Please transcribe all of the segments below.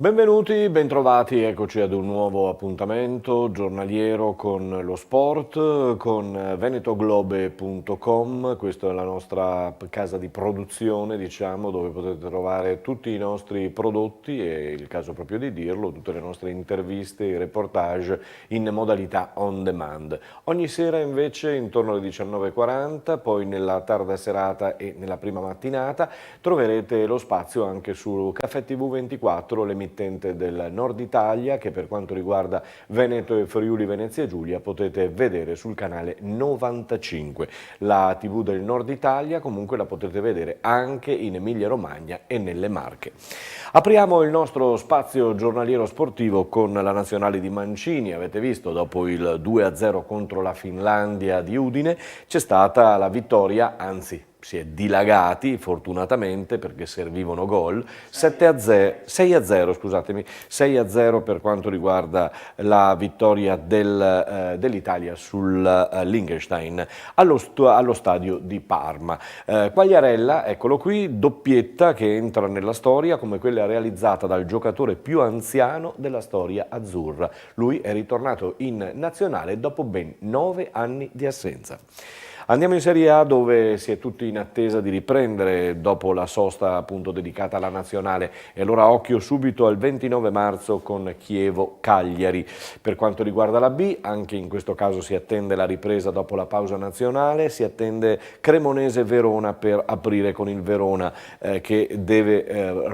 Benvenuti, bentrovati, eccoci ad un nuovo appuntamento giornaliero con lo sport, con venetoglobe.com. Questa è la nostra casa di produzione, diciamo, dove potete trovare tutti i nostri prodotti, è il caso proprio di dirlo, tutte le nostre interviste, i reportage in modalità on demand. Ogni sera invece intorno alle 19:40, poi nella tarda serata e nella prima mattinata troverete lo spazio anche su Caffè TV 24, l'emittente del Nord Italia, che per quanto riguarda Veneto e Friuli Venezia Giulia potete vedere sul canale 95. La TV del Nord Italia comunque la potete vedere anche in Emilia Romagna e nelle Marche. Apriamo il nostro spazio giornaliero sportivo con la nazionale di Mancini. Avete visto, dopo il 2-0 contro la Finlandia di Udine c'è stata la vittoria, anzi si è dilagati fortunatamente perché servivano gol, 6-0, scusatemi, 6-0 per quanto riguarda la vittoria dell'Italia sul Liechtenstein allo stadio di Parma. Quagliarella, eccolo qui, doppietta che entra nella storia come quella realizzata dal giocatore più anziano della storia azzurra. Lui è ritornato in nazionale dopo ben 9 anni di assenza. Andiamo in Serie A, dove si è tutti in attesa di riprendere dopo la sosta appunto dedicata alla nazionale, e allora occhio subito al 29 marzo con Chievo-Cagliari. Per quanto riguarda la B, anche in questo caso si attende la ripresa dopo la pausa nazionale, si attende Cremonese-Verona per aprire con il Verona che deve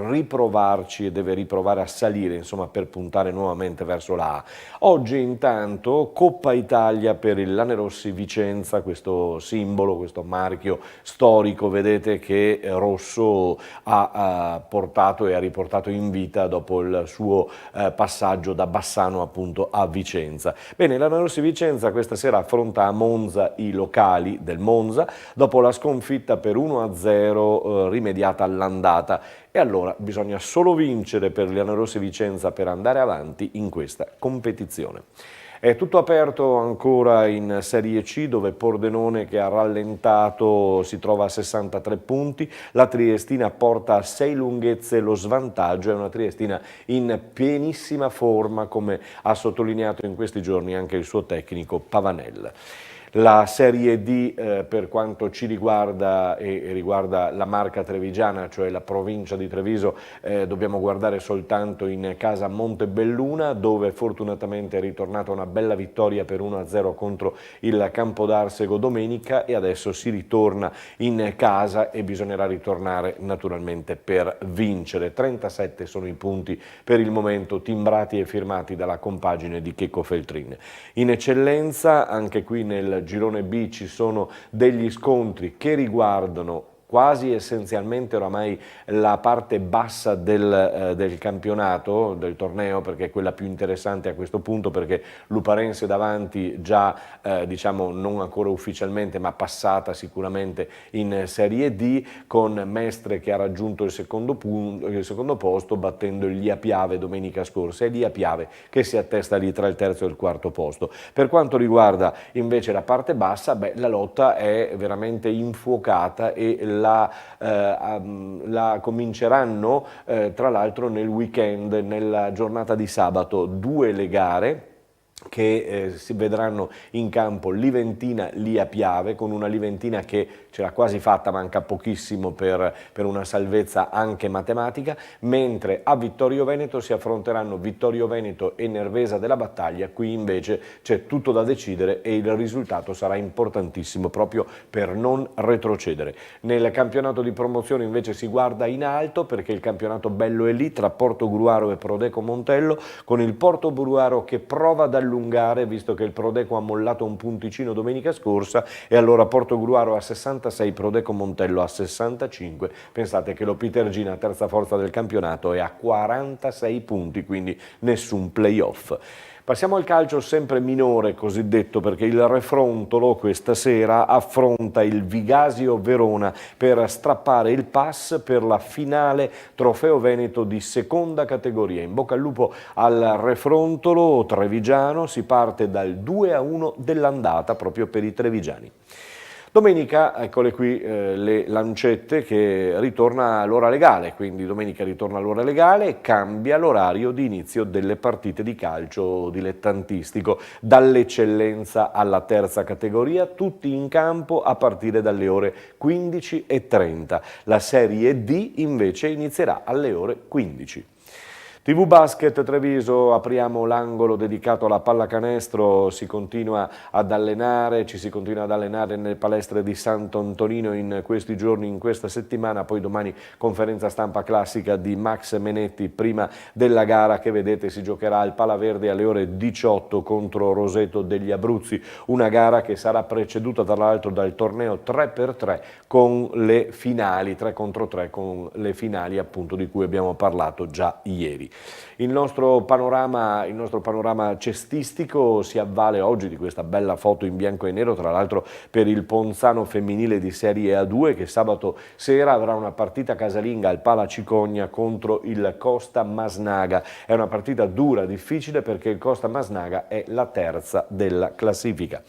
riprovarci e deve riprovare a salire, insomma, per puntare nuovamente verso la A. Oggi intanto Coppa Italia per il Lanerossi Vicenza, questo simbolo, questo marchio storico, vedete, che Rosso ha portato e ha riportato in vita dopo il suo passaggio da Bassano appunto a Vicenza. Bene, la Lanerossi Vicenza questa sera affronta a Monza i locali del Monza dopo la sconfitta per 1-0 rimediata all'andata, e allora bisogna solo vincere per il Lanerossi Vicenza per andare avanti in questa competizione. È tutto aperto ancora in Serie C, dove Pordenone, che ha rallentato, si trova a 63 punti, la Triestina porta a 6 lunghezze lo svantaggio, è una Triestina in pienissima forma, come ha sottolineato in questi giorni anche il suo tecnico Pavanel. La Serie D per quanto ci riguarda e riguarda la Marca trevigiana, cioè la provincia di Treviso, dobbiamo guardare soltanto in casa Montebelluna, dove fortunatamente è ritornata una bella vittoria per 1-0 contro il Campodarsego domenica, e adesso si ritorna in casa e bisognerà ritornare naturalmente per vincere. 37 sono i punti per il momento timbrati e firmati dalla compagine di Checco Feltrin. In eccellenza anche qui nel girone B ci sono degli scontri che riguardano quasi essenzialmente oramai la parte bassa del campionato, del torneo, perché è quella più interessante a questo punto, perché Luparense davanti già, diciamo, non ancora ufficialmente, ma passata sicuramente in Serie D, con Mestre che ha raggiunto il secondo posto battendo il Lia Piave domenica scorsa, e Lia Piave che si attesta lì tra il terzo e il quarto posto. Per quanto riguarda invece la parte bassa, la lotta è veramente infuocata e la cominceranno tra l'altro nel weekend, nella giornata di sabato, 2 le gare che si vedranno in campo Liventina-Lia Piave, con una Liventina che ce l'ha quasi fatta, manca pochissimo per una salvezza anche matematica, mentre a Vittorio Veneto si affronteranno Vittorio Veneto e Nervesa della Battaglia. Qui invece c'è tutto da decidere e il risultato sarà importantissimo proprio per non retrocedere. Nel campionato di promozione invece si guarda in alto, perché il campionato bello è lì tra Portogruaro e Prodeco Montello, con il Portogruaro che prova ad allungare, visto che il Prodeco ha mollato un punticino domenica scorsa, e allora Portogruaro a 66, Prodeco Montello a 65. Pensate che lo Pitergina, terza forza del campionato, è a 46 punti, quindi nessun playoff. Passiamo al calcio sempre minore cosiddetto, perché il Refrontolo questa sera affronta il Vigasio Verona per strappare il pass per la finale Trofeo Veneto di seconda categoria. In bocca al lupo al Refrontolo trevigiano, si parte dal 2-1 dell'andata proprio per i trevigiani. Domenica, eccole qui le lancette, che ritorna all'ora legale, quindi domenica ritorna all'ora legale e cambia l'orario di inizio delle partite di calcio dilettantistico, dall'eccellenza alla terza categoria, tutti in campo a partire dalle ore 15:30. La Serie D invece inizierà alle ore 15. TV Basket Treviso, apriamo l'angolo dedicato alla pallacanestro, ci si continua ad allenare nelle palestre di Sant'Antonino in questi giorni, in questa settimana, poi domani conferenza stampa classica di Max Menetti prima della gara che vedete si giocherà al Palaverde alle ore 18 contro Roseto degli Abruzzi, una gara che sarà preceduta tra l'altro dal torneo 3x3 con le finali, 3 contro 3 con le finali appunto di cui abbiamo parlato già ieri. Il nostro panorama cestistico si avvale oggi di questa bella foto in bianco e nero, tra l'altro per il Ponzano femminile di Serie A2 che sabato sera avrà una partita casalinga al Pala Cicogna contro il Costa Masnaga. È una partita dura, difficile, perché il Costa Masnaga è la terza della classifica.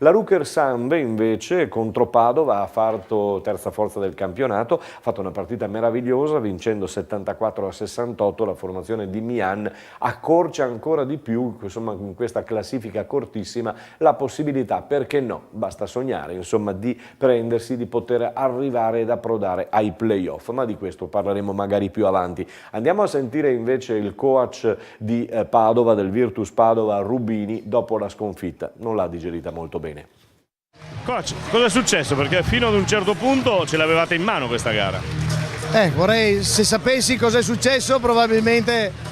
La Ruker Sambe invece contro Padova ha fatto terza forza del campionato, ha fatto una partita meravigliosa vincendo 74-68, la formazione di Mian accorcia ancora di più, insomma, in questa classifica cortissima la possibilità, perché no, basta sognare, insomma, di poter arrivare ed approdare ai playoff, ma di questo parleremo magari più avanti. Andiamo a sentire invece il coach di Padova, del Virtus Padova, Rubini, dopo la sconfitta. Non l'ha digerita molto bene. Coach, cosa è successo? Perché fino ad un certo punto ce l'avevate in mano questa gara. Se sapessi cosa è successo probabilmente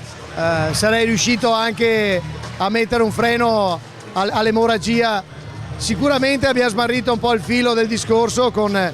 sarei riuscito anche a mettere un freno all'emorragia. Sicuramente abbiamo smarrito un po' il filo del discorso con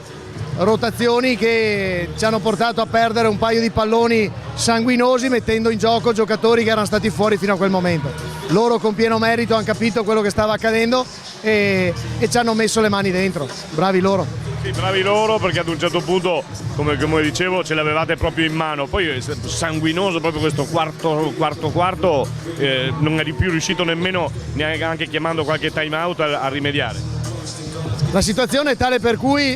rotazioni che ci hanno portato a perdere un paio di palloni sanguinosi, mettendo in gioco giocatori che erano stati fuori fino a quel momento. Loro con pieno merito hanno capito quello che stava accadendo e ci hanno messo le mani dentro. Bravi loro. Sì, bravi loro, perché ad un certo punto, come dicevo, ce l'avevate proprio in mano. Poi è sanguinoso proprio questo quarto, non è più riuscito nemmeno, neanche chiamando qualche time out, a rimediare. La situazione è tale per cui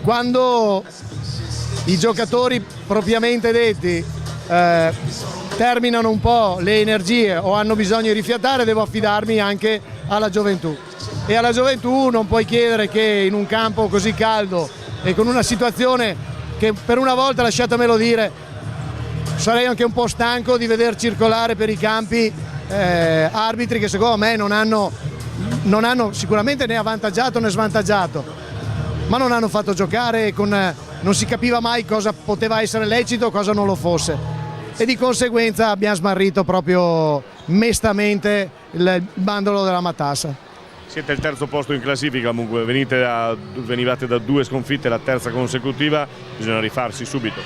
quando i giocatori propriamente detti terminano un po' le energie o hanno bisogno di rifiatare, devo affidarmi anche alla gioventù. E alla gioventù non puoi chiedere che in un campo così caldo e con una situazione che per una volta, lasciatemelo dire, sarei anche un po' stanco di veder circolare per i campi arbitri che secondo me non hanno sicuramente né avvantaggiato né svantaggiato, ma non hanno fatto giocare non si capiva mai cosa poteva essere lecito, cosa non lo fosse, e di conseguenza abbiamo smarrito proprio mestamente il bandolo della matassa. Siete al terzo posto in classifica, comunque venivate da 2 sconfitte, la terza consecutiva, bisogna rifarsi subito.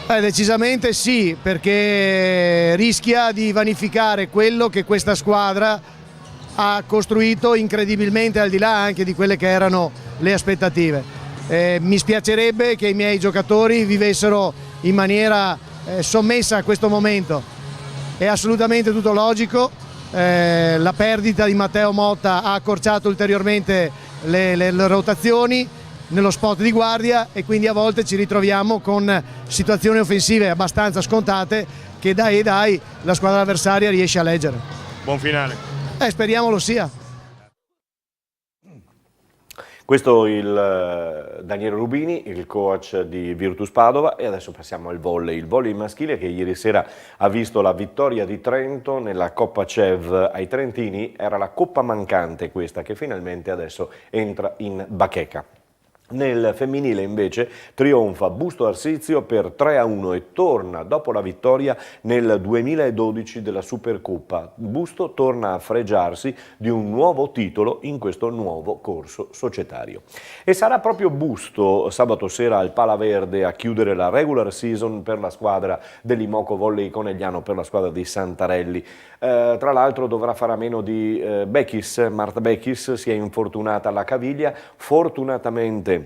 Decisamente sì, perché rischia di vanificare quello che questa squadra ha costruito incredibilmente, al di là anche di quelle che erano le aspettative. Mi spiacerebbe che i miei giocatori vivessero in maniera sommessa a questo momento. È assolutamente tutto logico, la perdita di Matteo Motta ha accorciato ulteriormente le rotazioni nello spot di guardia e quindi a volte ci ritroviamo con situazioni offensive abbastanza scontate che dai la squadra avversaria riesce a leggere. Buon finale. Speriamo lo sia. Questo il Daniele Rubini, il coach di Virtus Padova, e adesso passiamo al volley. Il volley maschile che ieri sera ha visto la vittoria di Trento nella Coppa CEV ai trentini. Era la coppa mancante questa, che finalmente adesso entra in bacheca. Nel femminile invece trionfa Busto Arsizio per 3-1 e torna dopo la vittoria nel 2012 della Supercoppa. Busto torna a fregiarsi di un nuovo titolo in questo nuovo corso societario. E sarà proprio Busto sabato sera al Palaverde a chiudere la regular season per la squadra dell'Imoco Volley Conegliano, per la squadra di Santarelli. Tra l'altro dovrà fare a meno di Marta Bechis si è infortunata alla caviglia, fortunatamente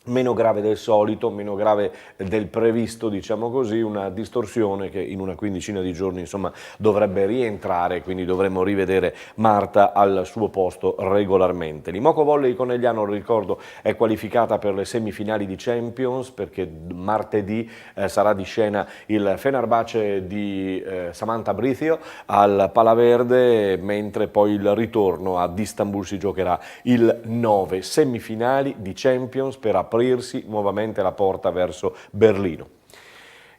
meno grave del solito, meno grave del previsto, diciamo così, una distorsione che in una quindicina di giorni insomma dovrebbe rientrare, quindi dovremmo rivedere Marta al suo posto regolarmente. L'Imoco Volley Conegliano, ricordo, è qualificata per le semifinali di Champions, perché martedì sarà di scena il Fenerbahce di Samantha Brithio al Palaverde, mentre poi il ritorno ad Istanbul si giocherà il 9, semifinali di Champions per aprirsi nuovamente la porta verso Berlino.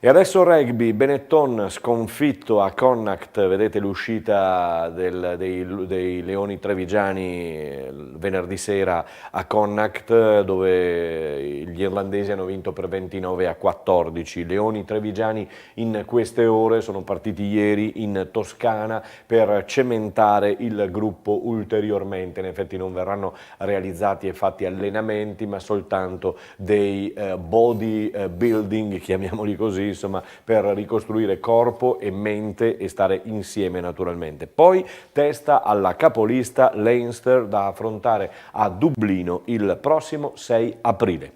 E adesso rugby, Benetton sconfitto a Connacht, vedete l'uscita dei Leoni Trevigiani venerdì sera a Connacht, dove gli irlandesi hanno vinto per 29-14. I Leoni Trevigiani in queste ore sono partiti ieri in Toscana per cementare il gruppo ulteriormente. In effetti non verranno realizzati e fatti allenamenti, ma soltanto dei body building, chiamiamoli così, insomma, per ricostruire corpo e mente e stare insieme naturalmente. Poi testa alla capolista Leinster da affrontare a Dublino il prossimo 6 aprile.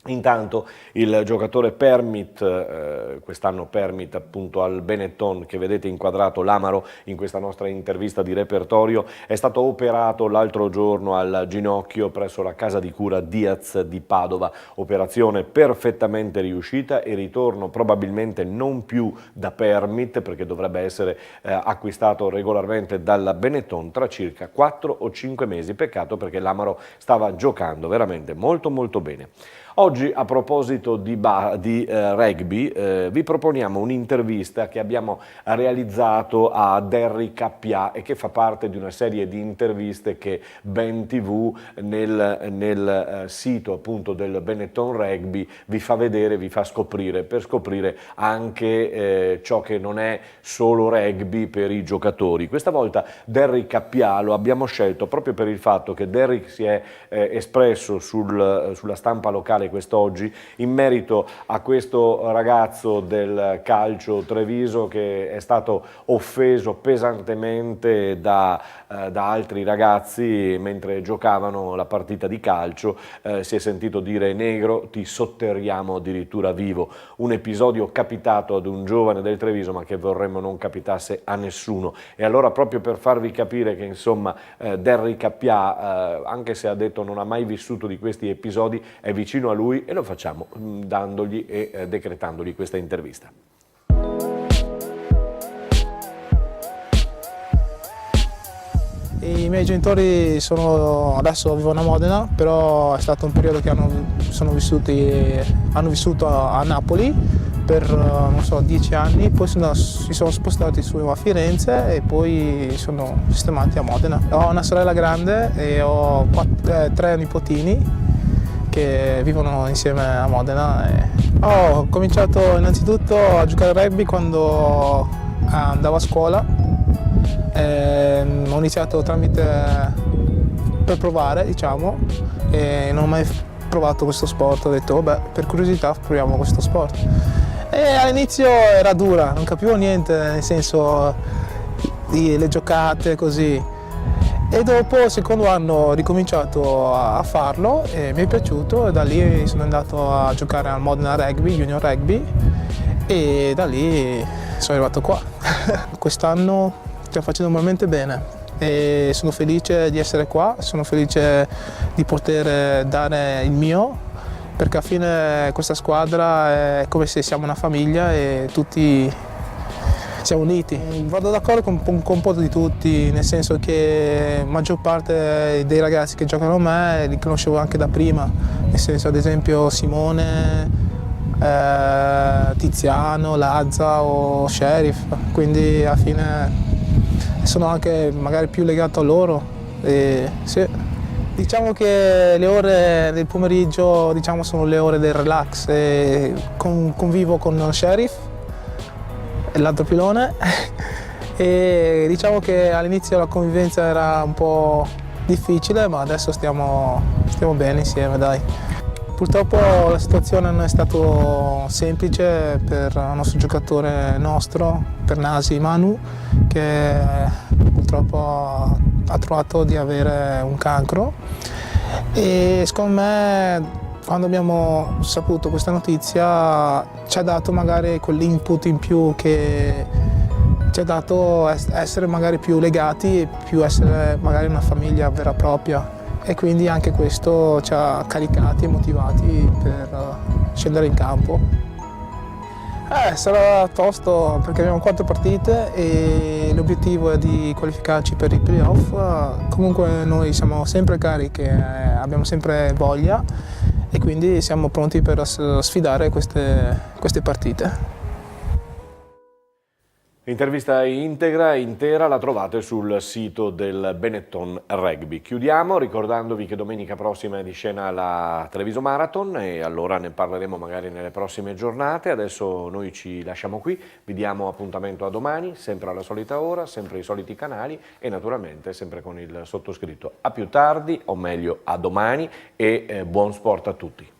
Intanto il giocatore Permit, quest'anno Permit appunto al Benetton, che vedete inquadrato l'Amaro in questa nostra intervista di repertorio, è stato operato l'altro giorno al ginocchio presso la casa di cura Diaz di Padova, operazione perfettamente riuscita e ritorno probabilmente non più da Permit, perché dovrebbe essere acquistato regolarmente dalla Benetton tra circa 4 o 5 mesi, peccato perché l'Amaro stava giocando veramente molto molto bene. Oggi, a proposito di rugby, vi proponiamo un'intervista che abbiamo realizzato a Derry Cappià e che fa parte di una serie di interviste che Ben TV nel sito appunto del Benetton Rugby vi fa vedere, vi fa scoprire, per scoprire anche ciò che non è solo rugby per i giocatori. Questa volta Derry Cappià lo abbiamo scelto proprio per il fatto che Derry si è espresso sulla stampa locale quest'oggi in merito a questo ragazzo del calcio Treviso che è stato offeso pesantemente da altri ragazzi mentre giocavano la partita di calcio. Si è sentito dire: negro, ti sotterriamo addirittura vivo. Un episodio capitato ad un giovane del Treviso, ma che vorremmo non capitasse a nessuno. E allora, proprio per farvi capire che insomma Derry Cappià, anche se ha detto non ha mai vissuto di questi episodi, è vicino a lui, e lo facciamo dandogli e decretandogli questa intervista. I miei genitori adesso vivono a Modena, però è stato un periodo che hanno vissuto a Napoli per, non so, 10 anni, poi si sono spostati su a Firenze e poi sono sistemati a Modena. Ho una sorella grande e ho 3 nipotini che vivono insieme a Modena. Ho cominciato innanzitutto a giocare a rugby quando andavo a scuola. Ho iniziato per provare, diciamo, e non ho mai provato questo sport. Ho detto, vabbè, per curiosità proviamo questo sport. E all'inizio era dura, non capivo niente, nel senso le giocate così. E dopo, il secondo anno, ho ricominciato a farlo e mi è piaciuto, e da lì sono andato a giocare al Modena Rugby, Junior Rugby, e da lì sono arrivato qua. Quest'anno stiamo facendo veramente bene e sono felice di essere qua, sono felice di poter dare il mio, perché alla fine questa squadra è come se siamo una famiglia e tutti siamo uniti. Vado d'accordo con un po' di tutti, nel senso che la maggior parte dei ragazzi che giocano a me li conoscevo anche da prima, nel senso, ad esempio, Simone, Tiziano, Lazza o Sheriff, quindi alla fine sono anche magari più legato a loro. Sì. Diciamo che le ore del pomeriggio, diciamo, sono le ore del relax, e convivo con Sheriff, l'altro pilone, e diciamo che all'inizio la convivenza era un po' difficile, ma adesso stiamo bene insieme, dai. Purtroppo la situazione non è stata semplice per il nostro giocatore per Nasi Manu, che purtroppo ha trovato di avere un cancro, e secondo me quando abbiamo saputo questa notizia ci ha dato magari quell'input in più che ci ha dato essere magari più legati e più essere magari una famiglia vera e propria, e quindi anche questo ci ha caricati e motivati per scendere in campo. Sarà tosto perché abbiamo 4 partite e l'obiettivo è di qualificarci per i playoff. Comunque noi siamo sempre carichi, abbiamo sempre voglia e quindi siamo pronti per sfidare queste partite. L'intervista intera la trovate sul sito del Benetton Rugby. Chiudiamo ricordandovi che domenica prossima è di scena la Treviso Marathon e allora ne parleremo magari nelle prossime giornate. Adesso noi ci lasciamo qui, vi diamo appuntamento a domani, sempre alla solita ora, sempre ai soliti canali e naturalmente sempre con il sottoscritto. A più tardi, o meglio a domani, e buon sport a tutti.